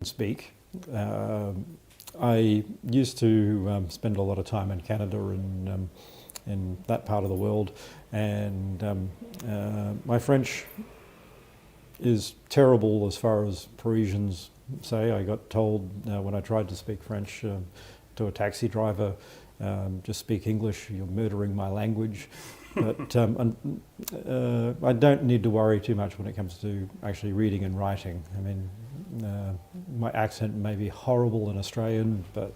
speak. I used to spend a lot of time in Canada and in that part of the world, and my French is terrible as far as Parisians say. I got told when I tried to speak French to a taxi driver, just speak English, you're murdering my language. But I don't need to worry too much when it comes to actually reading and writing. I mean, my accent may be horrible in Australian, but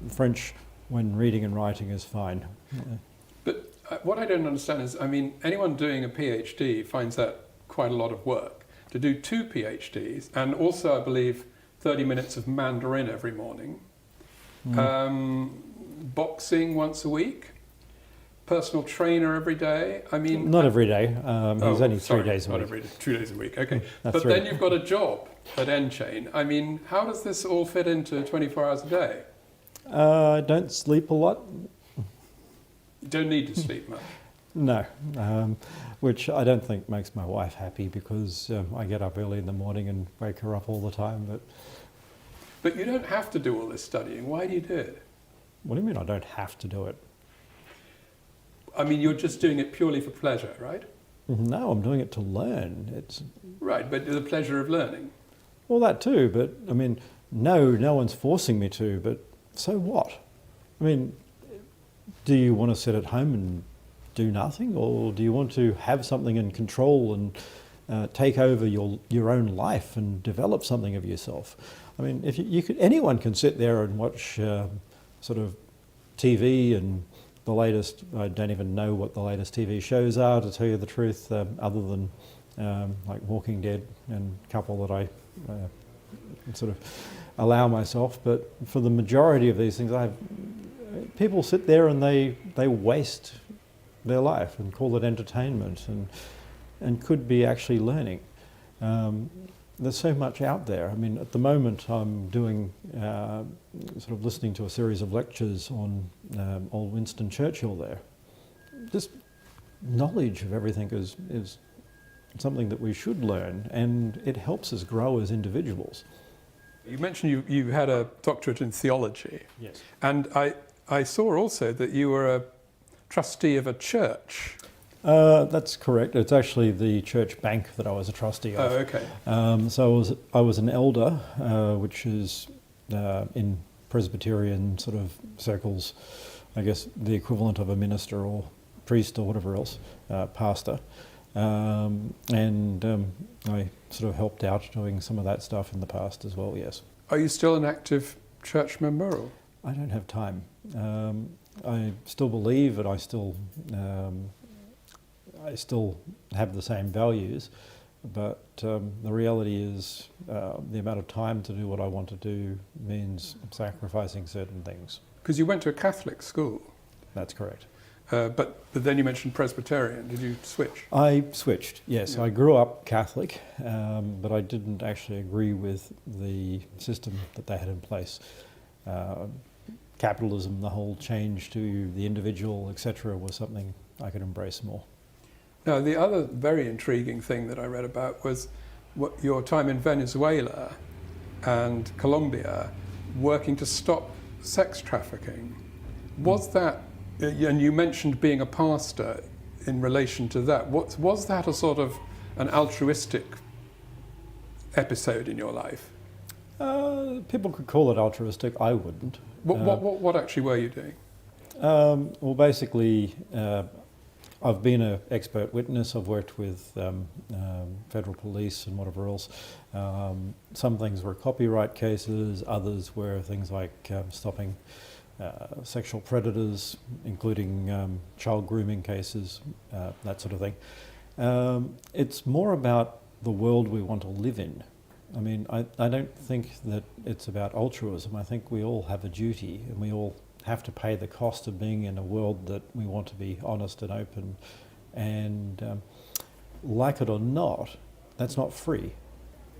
French when reading and writing is fine. But what I don't understand is, I mean, anyone doing a PhD finds that quite a lot of work. To do 2 PhDs, and also I believe 30 minutes of Mandarin every morning, boxing once a week, personal trainer every day. I mean, not every day. He's only 3 days a week. Not every day, 2 days a week. Okay, That's but three. then you've got a job at Enchain. I mean, how does this all fit into 24 hours a day? I don't sleep a lot. You don't need to sleep much. No, which I don't think makes my wife happy, because I get up early in the morning and wake her up all the time. But you don't have to do all this studying. Why do you do it? What do you mean I don't have to do it? I mean, you're just doing it purely for pleasure, right? No, I'm doing it to learn. It's Right, but the pleasure of learning. well, that too, but I mean, no one's forcing me to, but so what? I mean, do you want to sit at home and do nothing, or do you want to have something and control and take over your own life and develop something of yourself? I mean, if you could, anyone can sit there and watch sort of TV and the latest. I don't even know what the latest TV shows are, to tell you the truth, other than like Walking Dead and a couple that I sort of allow myself. But for the majority of these things, people sit there and they waste their life and call it entertainment, and could be actually learning. There's so much out there. I mean, at the moment I'm doing sort of listening to a series of lectures on old Winston Churchill there. Just knowledge of everything is something that we should learn, and it helps us grow as individuals. You mentioned you had a doctorate in theology. Yes. And I saw also that you were a trustee of a church. That's correct. It's actually the church bank that I was a trustee of. Oh, okay. So I was an elder, which is in Presbyterian sort of circles, I guess the equivalent of a minister or priest or whatever else, pastor. And I sort of helped out doing some of that stuff in the past as well, yes. Are you still an active church member? Or? I don't have time. I still believe, and I still have the same values, but the reality is the amount of time to do what I want to do means sacrificing certain things. Because you went to a Catholic school. That's correct. But then you mentioned Presbyterian. Did you switch? I switched, yes. Yeah. I grew up Catholic, but I didn't actually agree with the system that they had in place. Capitalism, the whole change to the individual, etc., was something I could embrace more. Now, the other very intriguing thing that I read about was your time in Venezuela and Colombia working to stop sex trafficking. Was that, and you mentioned being a pastor in relation to that, was that a sort of an altruistic episode in your life? People could call it altruistic, I wouldn't. What actually were you doing? Well, basically, I've been an expert witness. I've worked with federal police and whatever else. Some things were copyright cases, others were things like stopping sexual predators, including child grooming cases, that sort of thing. It's more about the world we want to live in. I mean, I don't think that it's about altruism. I think we all have a duty, and we all have to pay the cost of being in a world that we want to be honest and open. And like it or not, that's not free.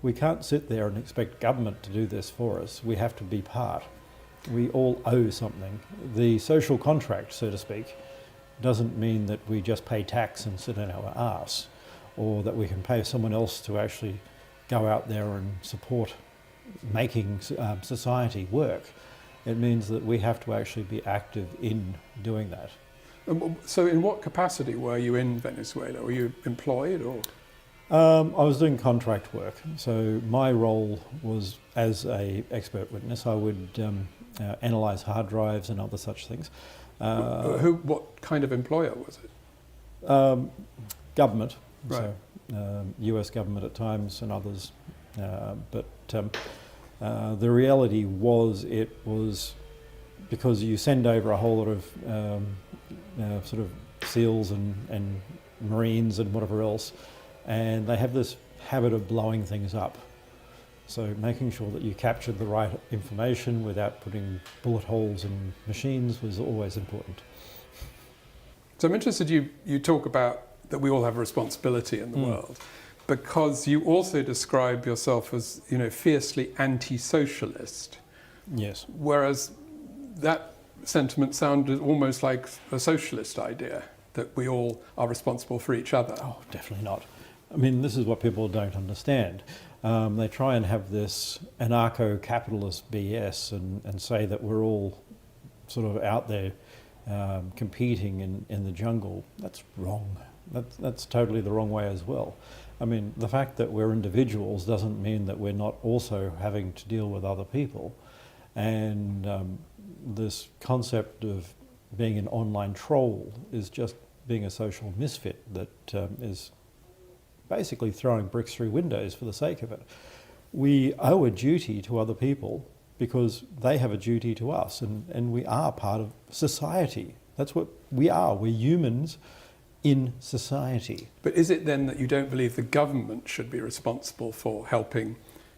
We can't sit there and expect government to do this for us. We have to be part. We all owe something. The social contract, so to speak, doesn't mean that we just pay tax and sit on our arse, or that we can pay someone else to actually go out there and support making society work. It means that we have to actually be active in doing that. So in what capacity were you in Venezuela? Were you employed or? I was doing contract work, so my role was as a expert witness. I would analyse hard drives and other such things. What kind of employer was it? Government, Right. so US government at times and others. But the reality was, it was because you send over a whole lot of sort of SEALs and Marines and whatever else, and they have this habit of blowing things up. So making sure that you captured the right information without putting bullet holes in machines was always important. So I'm interested you talk about that we all have a responsibility in the world, because you also describe yourself as, fiercely anti-socialist. Yes. Whereas that sentiment sounded almost like a socialist idea, that we all are responsible for each other. Oh, definitely not. I mean, this is what people don't understand. They try and have this anarcho-capitalist BS and say that we're all sort of out there competing in the jungle. That's wrong. That's totally the wrong way as well. I mean, the fact that we're individuals doesn't mean that we're not also having to deal with other people. And this concept of being an online troll is just being a social misfit that is basically throwing bricks through windows for the sake of it. We owe a duty to other people because they have a duty to us, and we are part of society. That's what we are. We're humans in society. But is it then that you don't believe the government should be responsible for helping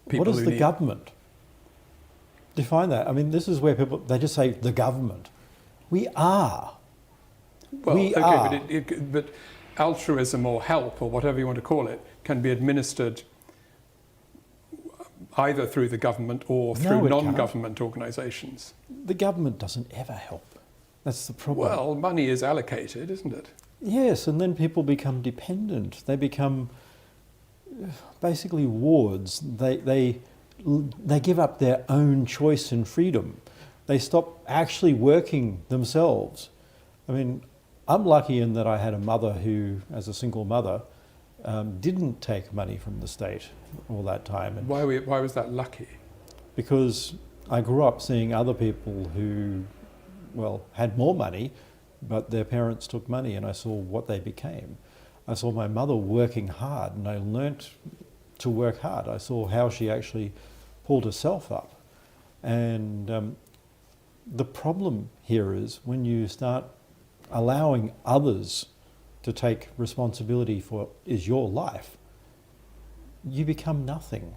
people? What is the government? Define that. I mean, this is where people, they just say the government. We are. Well, we okay, are. But altruism or help or whatever you want to call it can be administered either through the government or through non-government organisations. The government doesn't ever help. That's the problem. Well, money is allocated, isn't it? Yes, and then people become dependent. They become basically wards. They give up their own choice and freedom. They stop actually working themselves. I mean, I'm lucky in that I had a mother who, as a single mother, didn't take money from the state all that time. And why was that lucky? because I grew up seeing other people who, well, had more money, but their parents took money, and I saw what they became. I saw my mother working hard, and I learnt to work hard. I saw how she actually pulled herself up. And the problem here is when you start allowing others to take responsibility for is your life, you become nothing.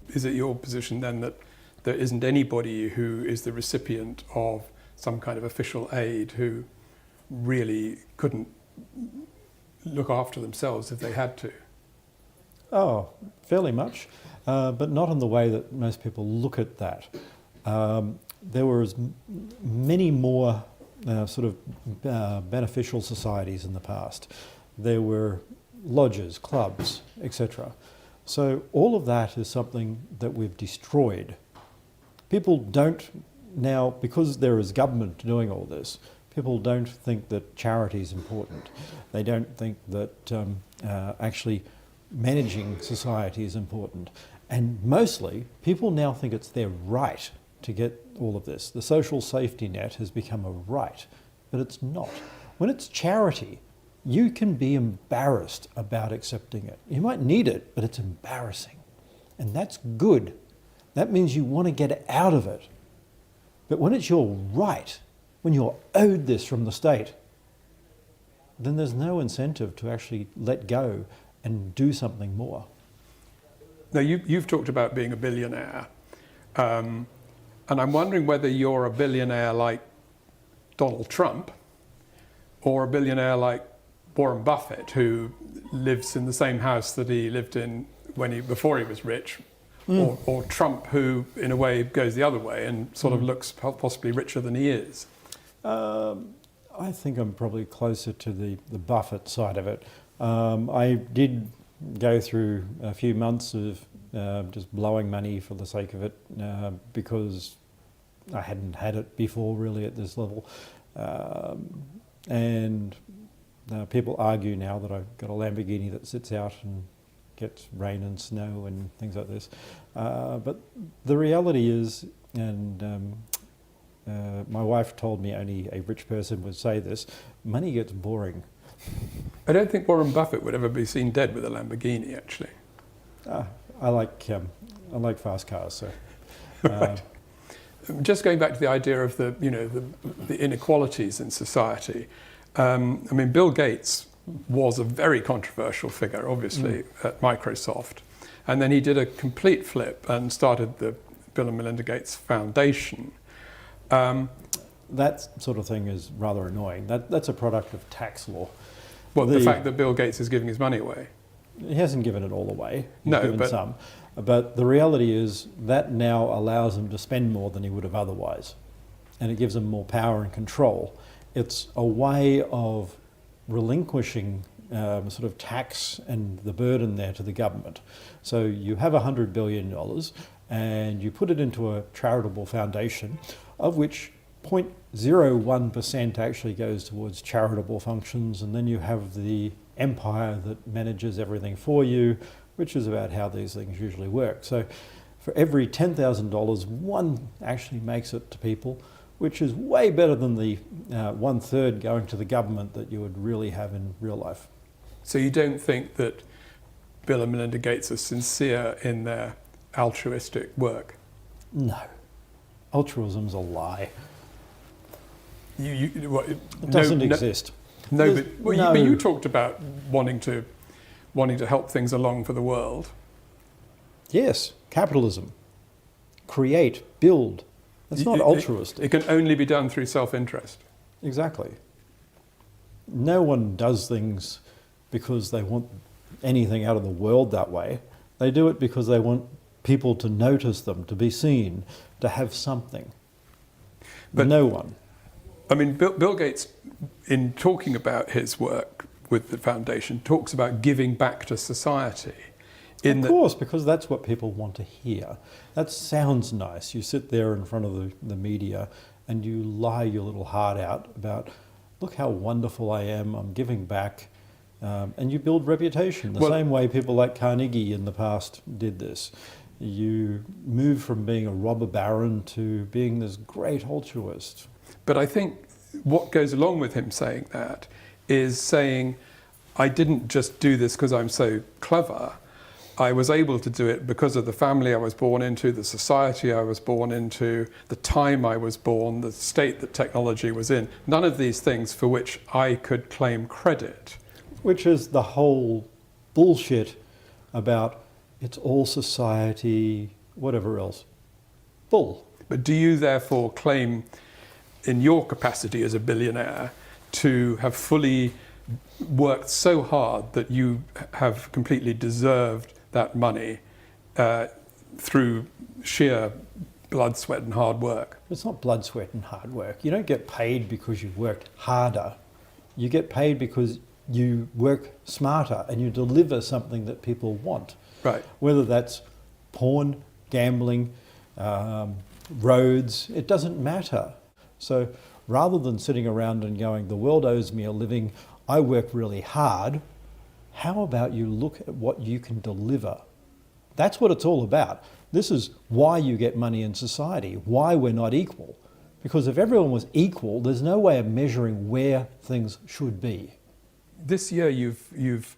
Is it your position then that there isn't anybody who is the recipient of some kind of official aid who really couldn't look after themselves if they had to? Oh, fairly much, but not in the way that most people look at that. There were many more beneficial societies in the past. There were lodges, clubs, etc. So all of that is something that we've destroyed. People don't now, because there is government doing all this, people don't think that charity is important. They don't think that actually managing society is important. And mostly, people now think it's their right to get all of this. The social safety net has become a right, but it's not. When it's charity, you can be embarrassed about accepting it. You might need it, but it's embarrassing. And that's good. That means you want to get out of it. But when it's your right, when you're owed this from the state, then there's no incentive to actually let go and do something more. Now, you've talked about being a billionaire, and I'm wondering whether you're a billionaire like Donald Trump or a billionaire like Warren Buffett, who lives in the same house that he lived in before he was rich, or Trump, who in a way goes the other way and sort of looks possibly richer than he is. I think I'm probably closer to the Buffett side of it. I did go through a few months of just blowing money for the sake of it because I hadn't had it before really at this level. And people argue now that I've got a Lamborghini that sits out and gets rain and snow and things like this. But the reality is, and my wife told me only a rich person would say this, money gets boring. I don't think Warren Buffett would ever be seen dead with a Lamborghini, actually. I like fast cars, so. Right. Just going back to the idea of the inequalities in society. I mean, Bill Gates was a very controversial figure, obviously, at Microsoft, and then he did a complete flip and started the Bill and Melinda Gates Foundation. That sort of thing is rather annoying. That's a product of tax law. Well, the fact that Bill Gates is giving his money away. He hasn't given it all away. He's No, given some. But the reality is that now allows him to spend more than he would have otherwise. And it gives him more power and control. It's a way of relinquishing sort of tax and the burden there to the government. So you have $100 billion and you put it into a charitable foundation, of which 0.01% actually goes towards charitable functions, and then you have the empire that manages everything for you, which is about how these things usually work. So for every $10,000, one actually makes it to people, which is way better than the 1/3 going to the government that you would really have in real life. So you don't think that Bill and Melinda Gates are sincere in their altruistic work? No. Altruism's a lie. It doesn't exist. No, but you talked about wanting to help things along for the world. Yes, capitalism. Create, build. That's not altruistic. It can only be done through self-interest. Exactly. No one does things because they want anything out of the world that way. They do it because they want people to notice them, to be seen, to have something. But no one. I mean, Bill Gates, in talking about his work with the foundation, talks about giving back to society. Of course, because that's what people want to hear. That sounds nice. You sit there in front of the media and you lie your little heart out about, look how wonderful I am, I'm giving back. And you build reputation, the same way people like Carnegie in the past did this. You move from being a robber baron to being this great altruist. But I think what goes along with him saying that is saying, I didn't just do this because I'm so clever. I was able to do it because of the family I was born into, the society I was born into, the time I was born, the state that technology was in. None of these things for which I could claim credit. Which is the whole bullshit about it's all society, whatever else. Bull. But do you therefore claim, in your capacity as a billionaire, to have fully worked so hard that you have completely deserved that money through sheer blood, sweat and hard work? It's not blood, sweat and hard work. You don't get paid because you've worked harder. You get paid because you work smarter and you deliver something that people want. Right. Whether that's porn, gambling, roads, it doesn't matter. So rather than sitting around and going, the world owes me a living, I work really hard, how about you look at what you can deliver? That's what it's all about. This is why you get money in society, why we're not equal. Because if everyone was equal, there's no way of measuring where things should be. This year you've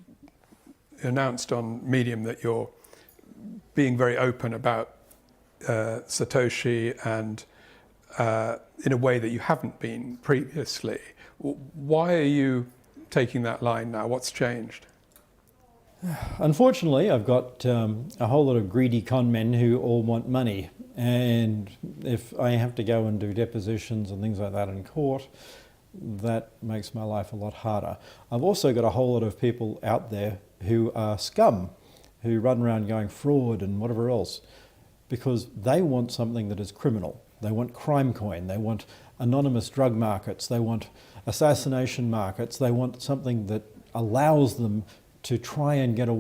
announced on Medium that you're being very open about Satoshi and in a way that you haven't been previously. Why are you taking that line now? What's changed? Unfortunately, I've got a whole lot of greedy con men who all want money. And if I have to go and do depositions and things like that in court, that makes my life a lot harder. I've also got a whole lot of people out there who are scum, who run around going fraud and whatever else, because they want something that is criminal. They want crime coin, they want anonymous drug markets, they want assassination markets, they want something that allows them to try and get away